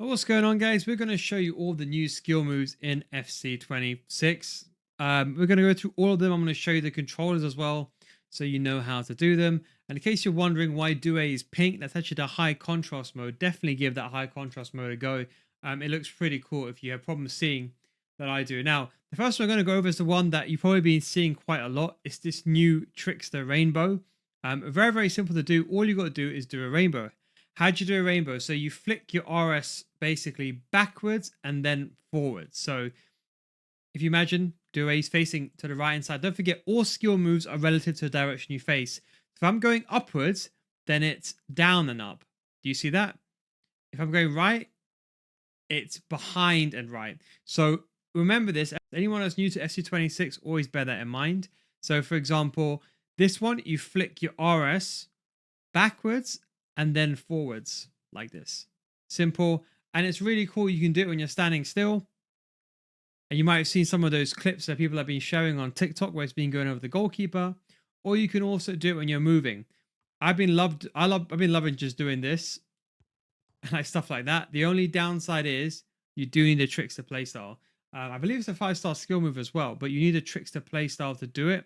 Well, what's going on, guys? We're going to show you all the new skill moves in FC26. We're going to go through all of them. I'm going to show you the controllers as well, so you know how to do them. And in case you're wondering why Due is pink, that's actually the high contrast mode. Definitely give that high contrast mode a go. It looks pretty cool if you have problems seeing that I do. Now, the first one we're going to go over is the one that you've probably been seeing quite a lot. It's this new Trickster rainbow. Very, very simple to do. All you got to do is do a rainbow. How do you do a rainbow? So you flick your RS basically backwards and then forwards. So if you imagine Due's facing to the right hand side, don't forget all skill moves are relative to the direction you face. If I'm going upwards, then it's down and up. Do you see that? If I'm going right, it's behind and right. So remember this. Anyone that's new to FC26, always bear that in mind. So for example, this one, you flick your RS backwards and then forwards like this. Simple. And it's really cool. You can do it when you're standing still. And you might have seen some of those clips that people have been showing on TikTok where it's been going over the goalkeeper. Or you can also do it when you're moving. I've been loving just doing this and like stuff like that. The only downside is you do need a trickster playstyle. I believe it's a 5-star skill move as well, but you need a trickster playstyle to do it.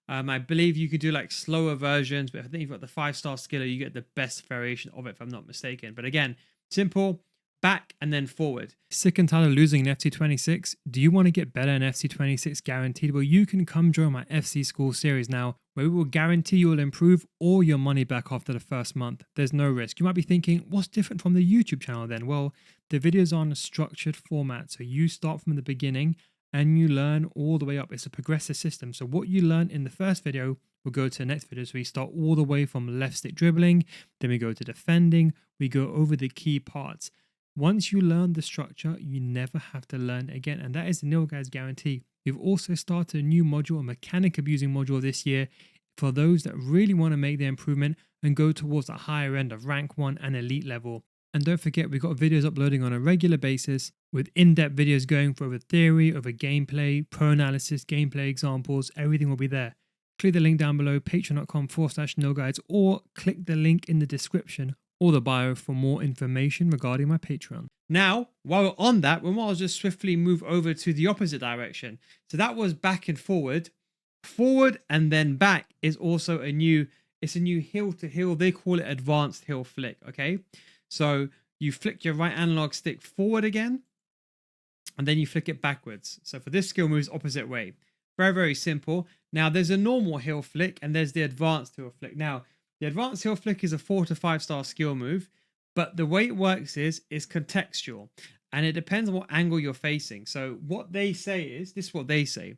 I believe you could do like slower versions, but I think you've got the 5-star skiller, you get the best variation of it, if I'm not mistaken. But again, simple, back and then forward. Sick and tired of losing in FC26? Do you want to get better in FC26 guaranteed? Well, you can come join my FC School series now, where we will guarantee you will improve all your money back after the first month. There's no risk. You might be thinking, what's different from the YouTube channel then? Well, the videos are on a structured format, so you start from the beginning and you learn all the way up. It's a progressive system. So what you learn in the first video will go to the next video. So we start all the way from left stick dribbling, then we go to defending, we go over the key parts. Once you learn the structure, you never have to learn again. And that is the Nil Guys guarantee. We've also started a new module, a mechanic abusing module this year for those that really want to make the improvement and go towards the higher end of rank 1 and elite level. And don't forget, we've got videos uploading on a regular basis with in-depth videos going for over theory, over gameplay, pro analysis, gameplay examples, everything will be there. Click the link down below, patreon.com/nilguides, or click the link in the description or the bio for more information regarding my Patreon. Now, while we're on that, we might as well just swiftly move over to the opposite direction. So that was back and forward. Forward and then back is also a new heel to heel. They call it advanced heel flick, okay? So you flick your right analog stick forward again, and then you flick it backwards. So for this skill moves opposite way. Very, very simple. Now there's a normal heel flick and there's the advanced heel flick. Now the advanced heel flick is a 4 to 5-star skill move, but the way it works is contextual and it depends on what angle you're facing. So what they say is, this is what they say.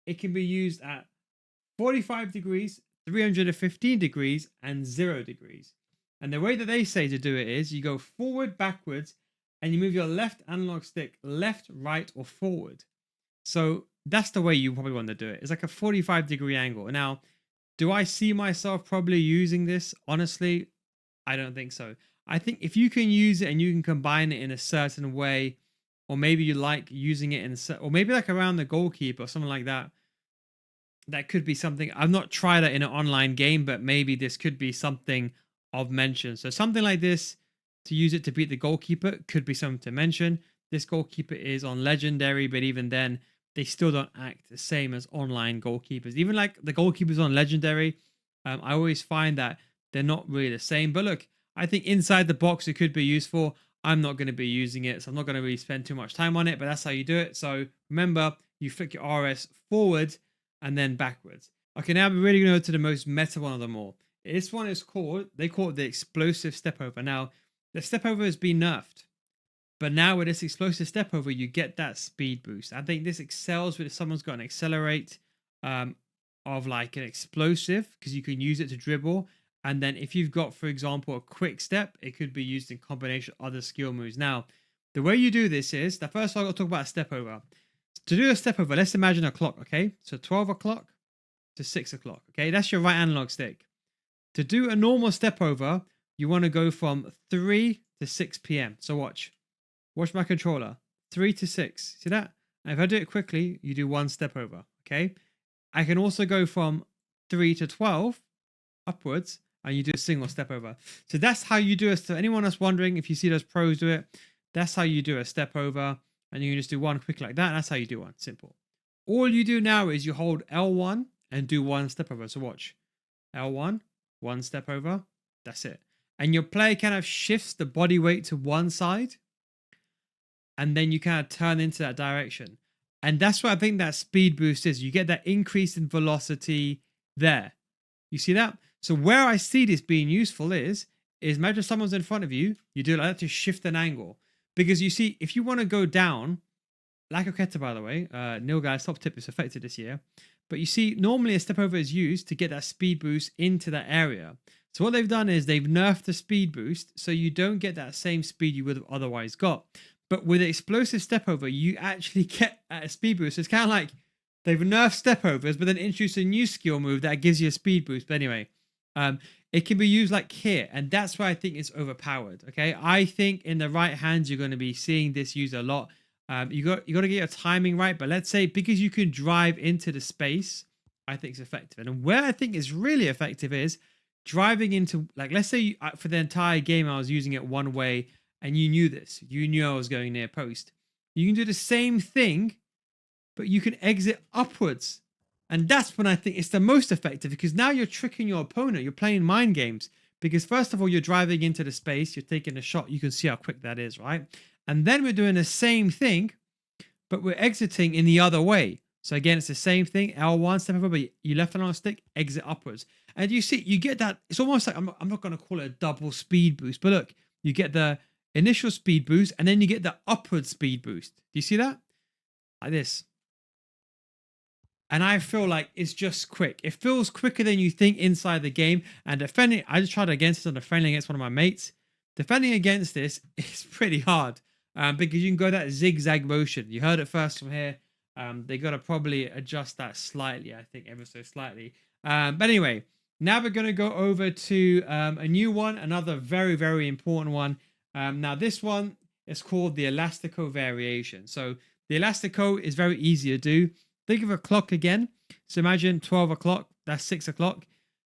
It can be used at 45 degrees, 315 degrees, and 0 degrees. And the way that they say to do it is you go forward, backwards, and you move your left analog stick left, right, or forward. So that's the way you probably want to do it. It's like a 45-degree angle. Now, do I see myself probably using this? Honestly, I don't think so. I think if you can use it and you can combine it in a certain way, or maybe you like using it in or maybe like around the goalkeeper or something like that, that could be something. I've not tried it in an online game, but maybe this could be something of mention. So something like this to use it to beat the goalkeeper could be something to mention. This goalkeeper is on legendary, but even then they still don't act the same as online goalkeepers. Even like the goalkeepers on legendary, I always find that they're not really the same. But look, I think inside the box it could be useful. I'm not going to be using it, so I'm not going to really spend too much time on it, but that's how you do it. So remember, you flick your RS forward and then backwards. Okay, now we're really going to go to the most meta one of them all. This one is called, they call it the explosive step over. Now, the step over has been nerfed, but now with this explosive step over, you get that speed boost. I think this excels with if someone's got an accelerate of like an explosive, because you can use it to dribble. And then if you've got, for example, a quick step, it could be used in combination with other skill moves. Now, the way you do this is, the first I've got to talk about a step over. To do a step over, let's imagine a clock, okay? So 12 o'clock to 6 o'clock, okay? That's your right analog stick. To do a normal step over, you want to go from 3 to 6 p.m. So watch my controller, 3 to 6. See that? And if I do it quickly, you do one step over, okay? I can also go from 3 to 12 upwards, and you do a single step over. So that's how you do it. So anyone that's wondering, if you see those pros do it, That's how you do a step over. And you can just do one quick like that. That's how you do one. Simple. All you do now is you hold L1 and do one step over. So watch. L1, one step over. That's it. And your player kind of shifts the body weight to one side. And then you kind of turn into that direction. And that's what I think that speed boost is. You get that increase in velocity there. You see that? So where I see this being useful is imagine someone's in front of you. You do like that to shift an angle. Because you see, if you want to go down, like a Keta, by the way, Nil Guy's top tip is affected this year. But you see, normally a step over is used to get that speed boost into that area. So what they've done is they've nerfed the speed boost so you don't get that same speed you would have otherwise got. But with the explosive step over, you actually get a speed boost. So it's kind of like they've nerfed step overs, but then introduced a new skill move that gives you a speed boost. But anyway, it can be used like here, and that's why I think it's overpowered. Okay, I think in the right hands you're going to be seeing this used a lot. You got to get your timing right, but let's say because you can drive into the space, I think it's effective. And where I think is really effective is driving into, like, let's say for the entire game I was using it one way, and you knew this. You knew I was going near post. You can do the same thing, but you can exit upwards. And that's when I think it's the most effective, because now you're tricking your opponent. You're playing mind games. Because first of all, you're driving into the space. You're taking a shot. You can see how quick that is, right? And then we're doing the same thing, but we're exiting in the other way. So again, it's the same thing. L1, step over, but you left on a stick, exit upwards. And you see, you get that. It's almost like, I'm not going to call it a double speed boost, but look, you get the initial speed boost, and then you get the upward speed boost. Do you see that? Like this. And I feel like it's just quick. It feels quicker than you think inside the game. And defending, I just tried against this on defending against one of my mates. Defending against this is pretty hard because you can go that zigzag motion. You heard it first from here. They got to probably adjust that slightly, I think, ever so slightly. But anyway, now we're going to go over to a new one, another very, very important one. Now, this one is called the Elastico variation. So the Elastico is very easy to do. Think of a clock again. So imagine 12 o'clock, that's 6 o'clock.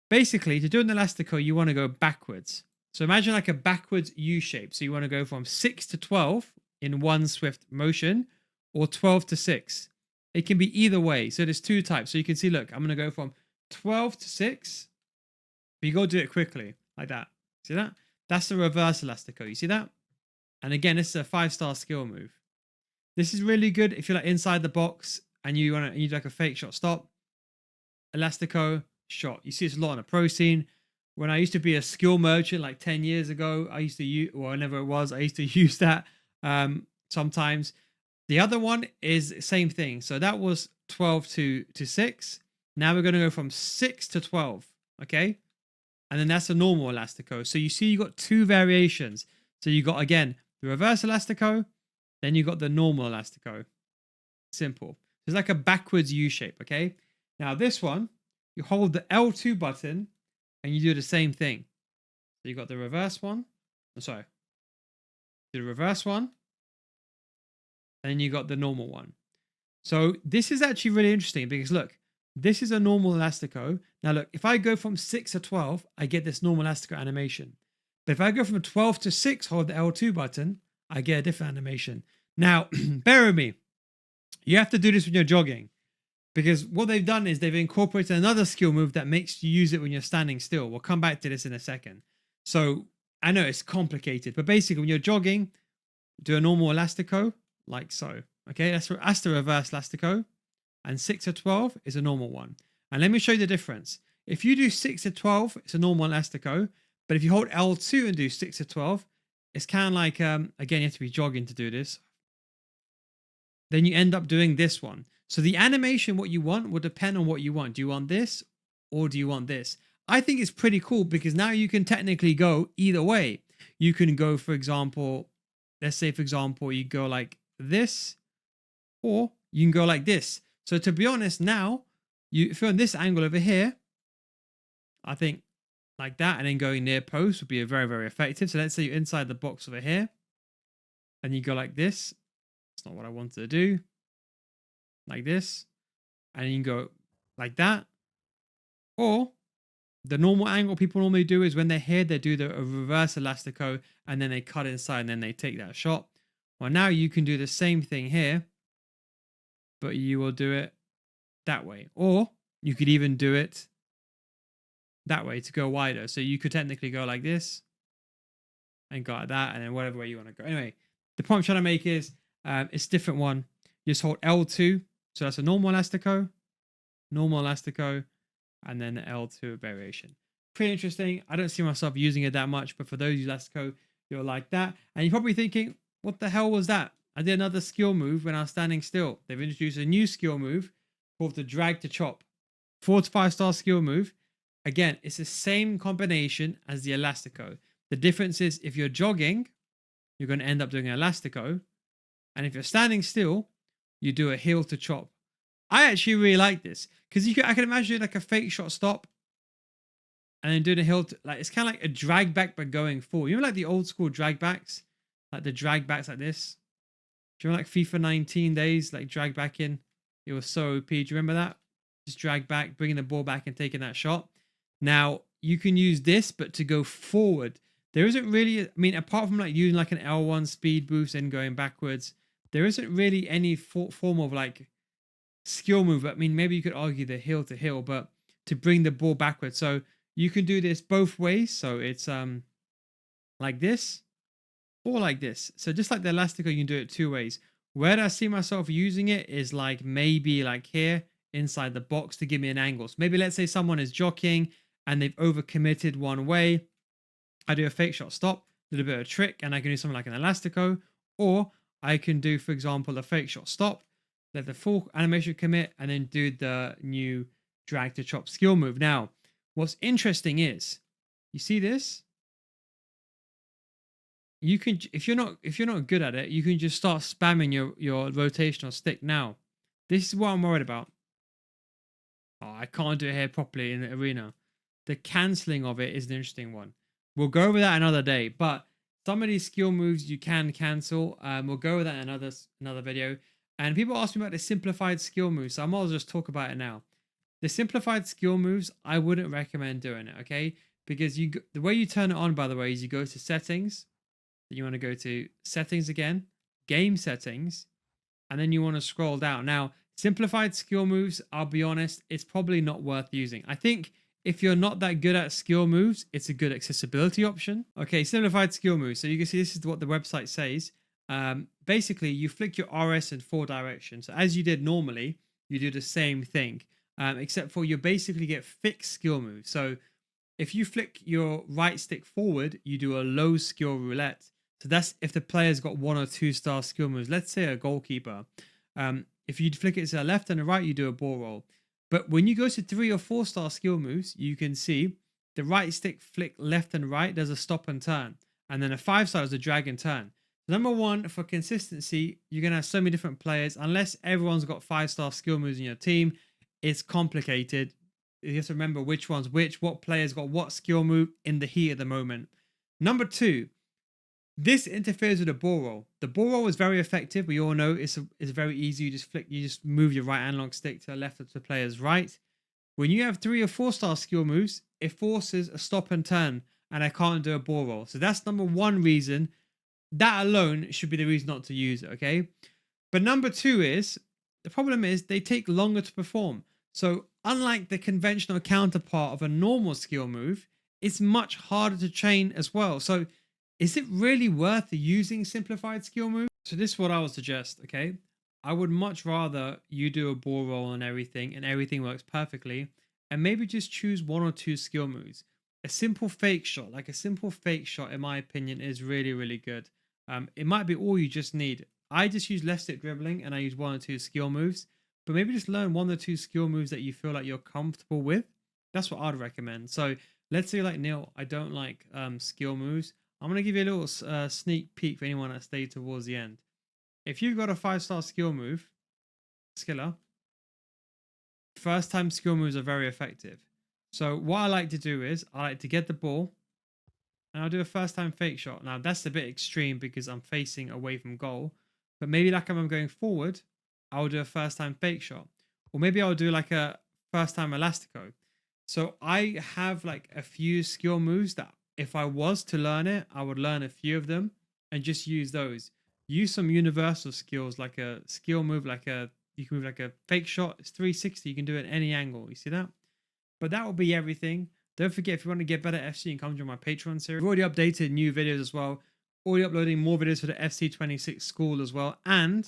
Basically, to do an Elastico, you want to go backwards. So imagine like a backwards U shape. So you want to go from 6 to 12 in one swift motion, or 12 to 6. It can be either way. So there's two types. So you can see, look, I'm going to go from 12 to 6. But you got to do it quickly, like that. See that? That's the reverse Elastico. You see that? And again, this is a 5-star skill move. This is really good if you're like inside the box and you want to use like a fake shot stop. Elastico, shot. You see this a lot on the pro scene. When I used to be a skill merchant like 10 years ago, I used to use, or whenever it was, I used to use that sometimes. The other one is same thing. So that was 12 to 6. Now we're going to go from 6 to 12. Okay. And then that's a normal Elastico. So you see you got two variations. So you got, again, the reverse Elastico. Then you got the normal Elastico. Simple. It's like a backwards U shape. Okay. Now this one, you hold the L2 button and you do the same thing. So you got the reverse one. I'm sorry. The reverse one. And then you got the normal one. So this is actually really interesting because look, this is a normal Elastico. Now look, if I go from 6 to 12, I get this normal Elastico animation. But if I go from 12 to 6, hold the L2 button, I get a different animation. Now, bear with me. You have to do this when you're jogging. Because what they've done is they've incorporated another skill move that makes you use it when you're standing still. We'll come back to this in a second. So I know it's complicated, but basically when you're jogging, do a normal Elastico like so. Okay, that's the reverse Elastico. And 6 to 12 is a normal one. And let me show you the difference. If you do 6 to 12, it's a normal Elastico. But if you hold L2 and do 6 to 12, it's kind of like, again, you have to be jogging to do this. Then you end up doing this one. So the animation, what you want, will depend on what you want. Do you want this or do you want this? I think it's pretty cool because now you can technically go either way. You can go, for example, let's say, for example, you go like this, or you can go like this. So to be honest, now, if you're on this angle over here, I think like that, and then going near post would be a very, very effective. So let's say you're inside the box over here, and you go like this. It's not what I wanted to do. Like this. And you can go like that. Or the normal angle people normally do is when they're here, they do the reverse Elastico, and then they cut inside, and then they take that shot. Well, now you can do the same thing here, but you will do it that way. Or you could even do it that way to go wider. So you could technically go like this and go like that, and then whatever way you want to go. Anyway, the point I'm trying to make is it's a different one. You just hold L2. So that's a normal elastico, and then the L2 variation. Pretty interesting. I don't see myself using it that much, but for those elastico, you're like that. And you're probably thinking, what the hell was that? I did another skill move when I was standing still. They've introduced a new skill move called the drag to chop. 4 to 5 star skill move. Again, it's the same combination as the elastico. The difference is if you're jogging, you're going to end up doing an elastico. And if you're standing still, you do a heel to chop. I actually really like this because I can imagine like a fake shot stop and then doing a heel to, like, it's kind of like a drag back but going forward. You know, like the old school drag backs, like the drag backs like this. Do you remember like FIFA 19 days, like drag back in? It was so OP. Do you remember that? Just drag back, bringing the ball back and taking that shot. Now you can use this, but to go forward, there isn't really, I mean, apart from like using like an L1 speed boost and going backwards, there isn't really any form of like skill move. I mean, maybe you could argue the heel to heel, but to bring the ball backwards. So you can do this both ways. So it's like this or like this. So just like the elastico, you can do it 2 ways. Where I see myself using it is like maybe like here inside the box to give me an angle. So maybe let's say someone is jockeying and they've overcommitted one way. I do a fake shot stop, a little bit of a trick, and I can do something like an elastico, or I can do, for example, a fake shot stop, let the full animation commit, and then do the new drag to chop skill move. Now, what's interesting is, you see this? You can, if you're not good at it, you can just start spamming your rotational stick. Now, this is what I'm worried about. Oh, I can't do it here properly in the arena. The cancelling of it is an interesting one. We'll go over that another day, but some of these skill moves you can cancel. We'll go over that in another video. And people ask me about the simplified skill moves, so I might as well just talk about it now. The simplified skill moves, I wouldn't recommend doing it, okay? Because the way you turn it on, by the way, is you go to settings. You want to go to settings again, game settings, and then you want to scroll down. Now, simplified skill moves, I'll be honest, it's probably not worth using. I think if you're not that good at skill moves, it's a good accessibility option. Okay, simplified skill moves. So you can see this is what the website says. Basically, you flick your RS in 4 directions. So as you did normally, you do the same thing, except for you basically get fixed skill moves. So if you flick your right stick forward, you do a low skill roulette. So that's if the player's got 1 or 2 star skill moves. Let's say a goalkeeper. If you flick it to the left and the right, you do a ball roll. But when you go to 3 or 4 star skill moves, you can see the right stick flick left and right. There's a stop and turn. And then a 5 star is a drag and turn. Number one, for consistency, you're going to have so many different players. Unless everyone's got 5 star skill moves in your team, it's complicated. You have to remember which one's which, what player's got what skill move in the heat at the moment. Number 2, this interferes with the ball roll. The ball roll is very effective. We all know it's very easy. You just move your right analog stick to the left of the player's right. When you have 3 or 4 star skill moves, it forces a stop and turn, and I can't do a ball roll. So that's number 1 reason. That alone should be the reason not to use it, okay? But number 2 is, the problem is they take longer to perform. So unlike the conventional counterpart of a normal skill move, it's much harder to train as well. So is it really worth using simplified skill moves? So this is what I would suggest, okay? I would much rather you do a ball roll and everything works perfectly, and maybe just choose 1 or 2 skill moves. A simple fake shot, like a simple fake shot, in my opinion, is really, really good. It might be all you just need. I just use left stick dribbling and I use 1 or 2 skill moves, but maybe just learn 1 or 2 skill moves that you feel like you're comfortable with. That's what I'd recommend. So let's say like Neil, I don't like skill moves. I'm going to give you a little sneak peek for anyone that stayed towards the end. If you've got a 5 star skill move, skiller, first time skill moves are very effective. So what I like to do is I like to get the ball and I'll do a first time fake shot. Now that's a bit extreme because I'm facing away from goal, but maybe like I'm going forward, I'll do a first time fake shot, or maybe I'll do like a first time elastico. So I have like a few skill moves that if I was to learn it, I would learn a few of them and just use those. use some universal skills like a skill move, like a you can move like a fake shot. It's 360. You can do it at any angle. You see that? But that will be everything. Don't forget, if you want to get better at FC, and come join my Patreon series. We've already updated new videos as well. Already uploading more videos for the FC26 school as well. And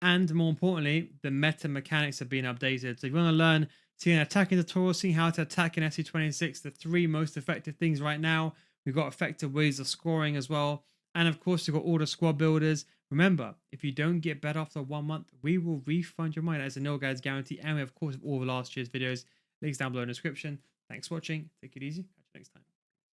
more importantly, the meta mechanics have been updated. So if you want to learn, seeing an attacking tutorial, seeing how to attack in FC26, the 3 most effective things right now. We've got effective ways of scoring as well. And of course, we've got all the squad builders. Remember, if you don't get better after 1 month, we will refund your money. That's a no guys guarantee. And we have, of course, all the last year's videos. Links down below in the description. Thanks for watching. Take it easy. Catch you next time.